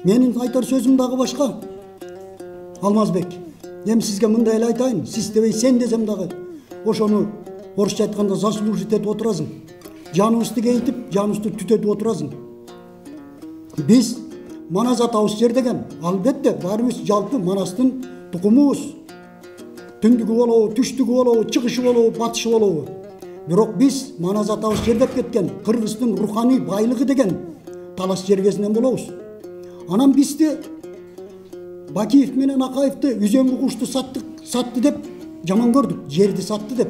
Менин айтар сөзүм дагы башка. Алмазбек, эми сизге мындай эле айтайын, сиз дебей сен десем дагы ошону орусча айтканда заслужить этип отурасың. Жаныбызды кейитип, жаныбызды түтөтүп отурасың. Биз Манас атабыз жер деген, албетте баарыбыз жалпы Манастын тукумубуз. Түндүгү болобу, түштүгү болобу, чыгышы болобу, батышы болобу. Бирок биз Манас атабыз жер деп кеткен Кыргыздын руханий байлыгы деген талас жергесинен болобуз. Анан бизди Бакиев менен Акаевди үзөңгү кушту сатты деп жаман көрдүк, жерди сатты деп.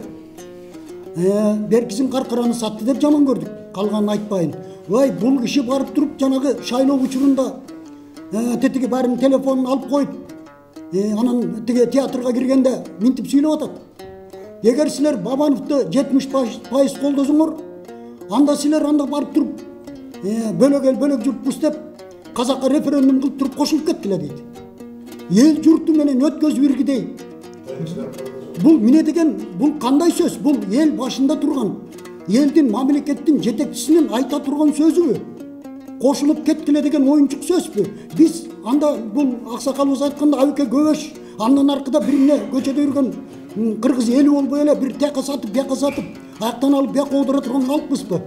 Беркисин Каркараны сатты деп жаман көрдүк. Калганын айтпайын. Вай, бул киши барып туруп жанагы шайлоо учурунда тетиги баарынын телефонун алып коюп, анан тиги театрга киргенде минтип сүйлөп атат. Эгер силер Бабановду 70% колдосоңор, анда силер анда барып туруп бөлөк эл бөлөк журтпуз деп казакка референдум кылып туруп кошулуп кеттиле дейт. Эл журту менен өткөзүп иргидей. Бул эмне деген, бул кандай сөз? Бул эл башында турган, элдин мамлекеттин жетекчисинин айта турган сөзүбү? Кошулуп кеттиле деген оюнчук сөзбү? Биз анда бул аксакалыбыз айтканда абеке көбөш, андан аркада бирine көчөдө жүргөн кыргыз эли болбой эле бир тияка сатып, бияка сатып, аяктан алып бияка олдура турган калкпызбы?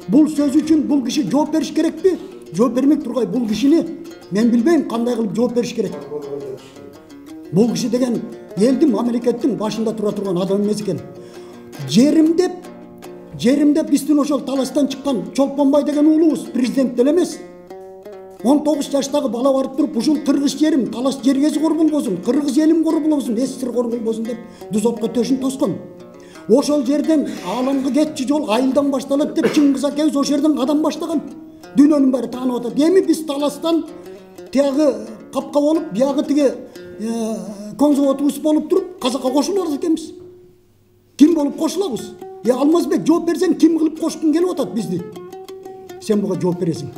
Бул сөз үчүн бул киши жооп бериш керекпи? Жооп бермек тургай бул кишини мен билбейм кандай кылып жооп бериш керек. Бул киши деген элдин мамлекеттин башында тура турган адам эмес экен. Жерим деп биздин ошол таластан чыккан Чолпонбай деген уулубуз президент деле эмес. 19 жаштагы бала барып туруп ушул кыргыз жерим, талас жергеси кор болбосун, кыргыз элим кор болбосун, СССР кор болбосун деп Дузотко төшүн тоскон. Ошол жерден Алаңга кетчи жол айылдан башталат деп Чыңгыз акебиз ошол жерден кадам баштаган. Дүйнөнүн баары таанып атат. Эми биз таластан тиягы капка болуп, биягы тиги конзаводубуз болуп туруп казакка кошулабыз экенбиз. Ким болуп кошулабыз? Алмазбек, жооп берсең, ким кылып кошкун келип атат бизди? Сен буга жооп бересиң.